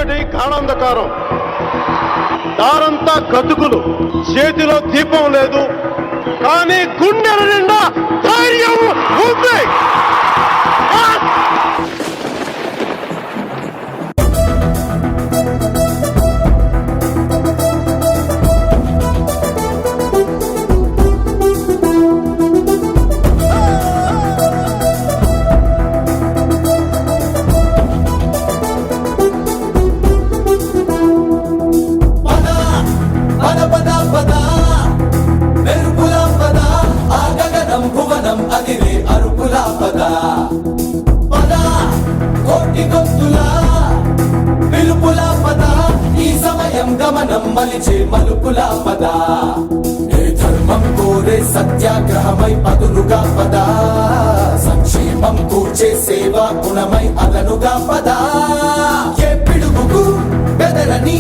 చీకటి గాఢాంధకారం, దారంతా గతుకులు, చేతిలో దీపం లేదు, కానీ గుండెల నిండా ధైర్యం ఉంది. గమనం మలిచే మలుపులా పద, ఏ ధర్మం కోరే సత్యాగ్రహమై పదులుగా పద, సంక్షేమం కూర్చే సేవా గుణమై అదనుగా పద, ఏ పిడుగుకు బెదరని